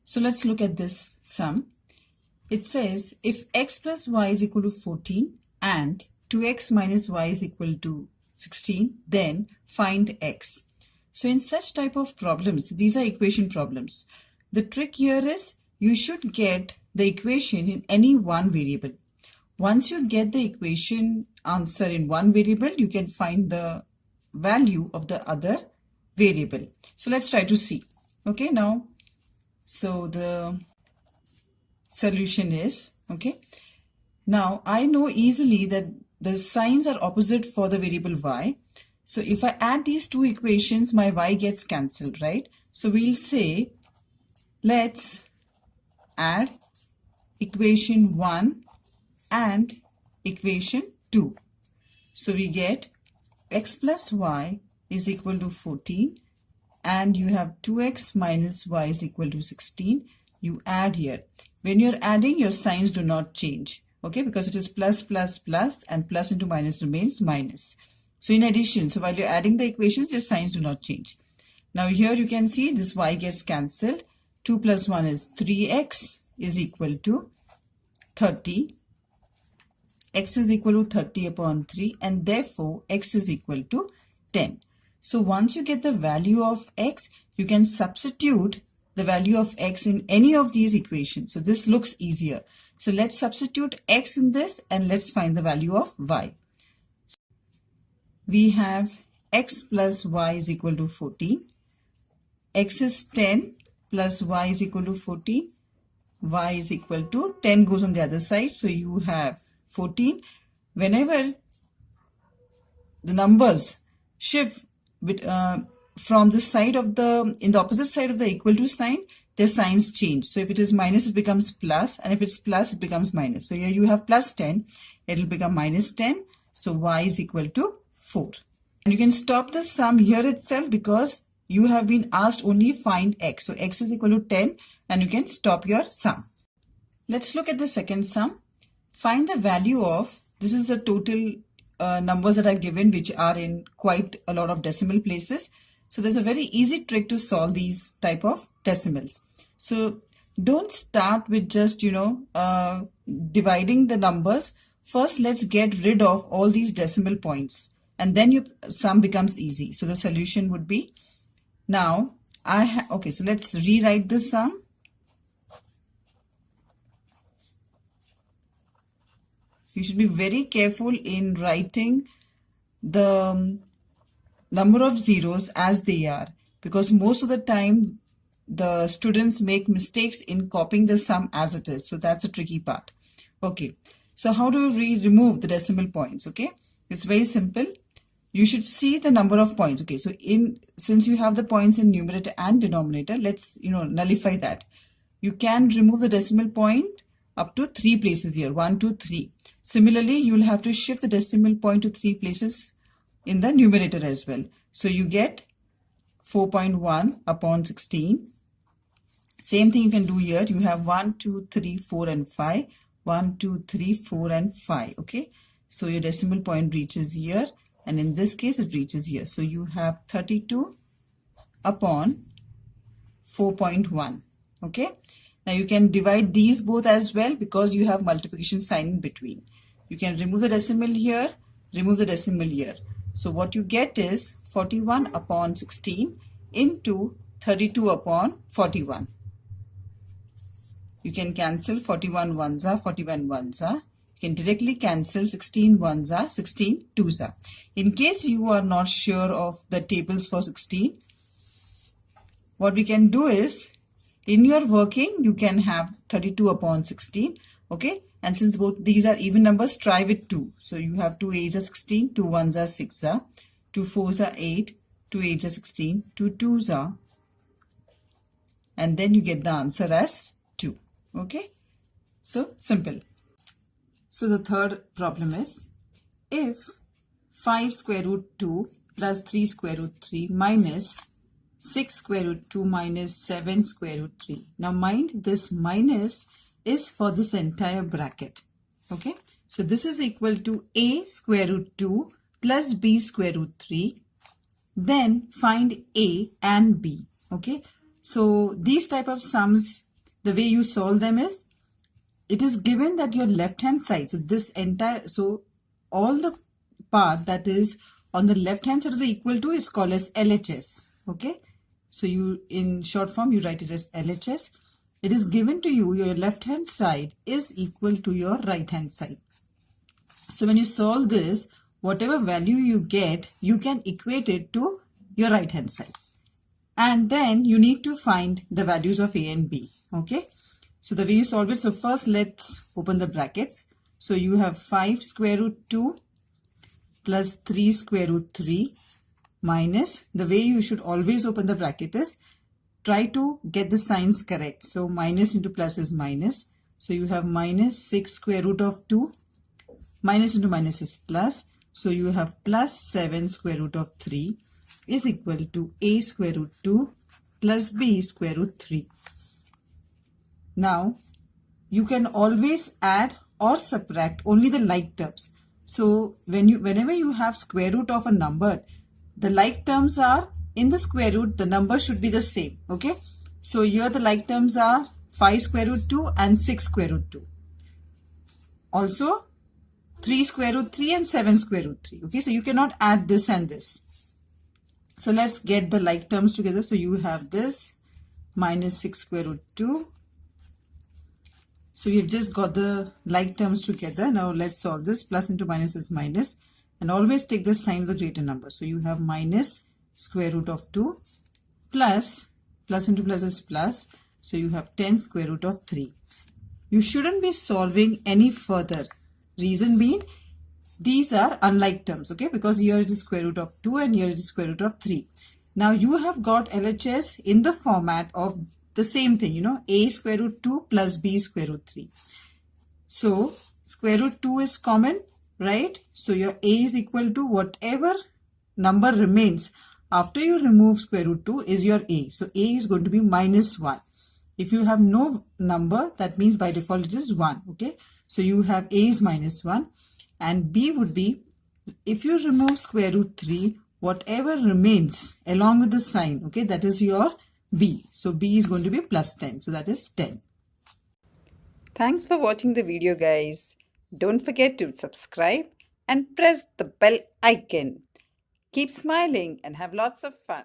So let's look at this sum. It says if x plus y is equal to 14 and 2x minus y is equal to 16, then find x. So in such type of problems, these are equation problems. The trick here is you should get the equation in any one variable. Once you get the equation answer in one variable, you can find the value of the other variable. So let's try to see. Okay, now, so the solution is, okay, now I know easily that the signs are opposite for the variable y. So if I add these two equations, my y gets cancelled, right? So we'll say, let's add equation 1 and equation 2. So we get x plus y is equal to 14 and you have 2x minus y is equal to 16. You add here. When you're adding, your signs do not change, okay, because it is plus plus plus and plus into minus remains minus. So in addition, so while you're adding the equations, your signs do not change. Now here you can see this y gets cancelled. 2 plus 1 is 3x is equal to 30. X is equal to 30 upon 3 and therefore x is equal to 10. So once you get the value of x, you can substitute the value of x in any of these equations. So this looks easier. So let's substitute x in this and let's find the value of y. We have x plus y is equal to 14. X is 10 plus y is equal to 14. Y is equal to 10 goes on the other side. So you have 14. Whenever the numbers shift from the side of in the opposite side of the equal to sign, their signs change. So if it is minus, it becomes plus, and if it's plus, it becomes minus. So here you have plus 10, it will become minus 10. So y is equal to 4. And you can stop the sum here itself because you have been asked only find x. So x is equal to 10 and you can stop your sum. Let's look at the second sum. Find the value of, this is the total numbers that are given, which are in quite a lot of decimal places. So there's a very easy trick to solve these type of decimals. So don't start with just, dividing the numbers. First, let's get rid of all these decimal points and then your sum becomes easy. So the solution would be, now okay, so let's rewrite the sum. You should be very careful in writing the number of zeros as they are, because most of the time the students make mistakes in copying the sum as it is. So that's a tricky part. Okay, so how do we remove the decimal points? Okay, it's very simple. You should see the number of points. Okay, so since you have the points in numerator and denominator, let's nullify that. You can remove the decimal point up to 3 places here, 1, 2, 3. Similarly, you will have to shift the decimal point to 3 places in the numerator as well. So you get 4.1 upon 16. Same thing you can do here. You have 1, 2, 3, 4 and 5. 1, 2, 3, 4 and 5. Okay. So your decimal point reaches here. And in this case, it reaches here. So you have 32 upon 4.1. Okay. Now you can divide these both as well because you have multiplication sign in between. You can remove the decimal here, remove the decimal here. So what you get is 41 upon 16 into 32 upon 41. You can cancel 41 ones are 41 ones are. You can directly cancel 16 ones are 16 twos are. In case you are not sure of the tables for 16, what we can do is, in your working, you can have 32 upon 16, okay? And since both these are even numbers, try with 2. So you have 2 8s are 16, 2 1s are 6 are, 2 4s are 8, 2 8s are 16, 2 2s are, and then you get the answer as 2, okay? So simple. So the third problem is, if 5 square root 2 plus 3 square root 3 minus 6 square root 2 minus 7 square root 3. Now mind, this minus is for this entire bracket. Okay. So this is equal to a square root 2 plus b square root 3. Then find a and b. Okay. So these type of sums the way you solve them is, it is given that your left hand side, so all the part that is on the left hand side of the equal to is called as LHS. Okay, so you, in short form, you write it as LHS. It is given to you, your left hand side is equal to your right hand side. So when you solve this, whatever value you get, you can equate it to your right hand side. And then you need to find the values of A and B. Okay, so the way you solve it, so first let's open the brackets. So you have 5 square root 2 plus 3 square root 3 minus, the way you should always open the bracket is, try to get the signs correct. So minus into plus is minus. So you have minus 6 square root of 2, minus into minus is plus. So you have plus 7 square root of 3 is equal to A square root 2 plus B square root 3. Now you can always add or subtract only the like terms. So whenever you have square root of a number, the like terms are in the square root, the number should be the same. Okay, so here the like terms are 5 square root 2 and 6 square root 2. Also 3 square root 3 and 7 square root 3. Okay, so you cannot add this and this. So let's get the like terms together. So you have this minus 6 square root 2. So you've just got the like terms together. Now let's solve this. Plus into minus is minus. And always take the sign of the greater number. So you have minus square root of 2 plus into plus is plus. So you have 10 square root of 3. You shouldn't be solving any further. Reason being, these are unlike terms, okay? Because here it is square root of 2 and here it is square root of 3. Now you have got LHS in the format of the same thing, A square root 2 plus B square root 3. So square root 2 is common, right? So your A is equal to whatever number remains after you remove square root 2 is your A. So A is going to be minus 1. If you have no number, that means by default it is 1, okay? So you have A is minus 1. And B would be, if you remove square root 3, whatever remains along with the sign, okay, that is your B. So B is going to be plus 10. So that is 10. Thanks for watching the video, guys. Don't forget to subscribe and press the bell icon. Keep smiling and have lots of fun.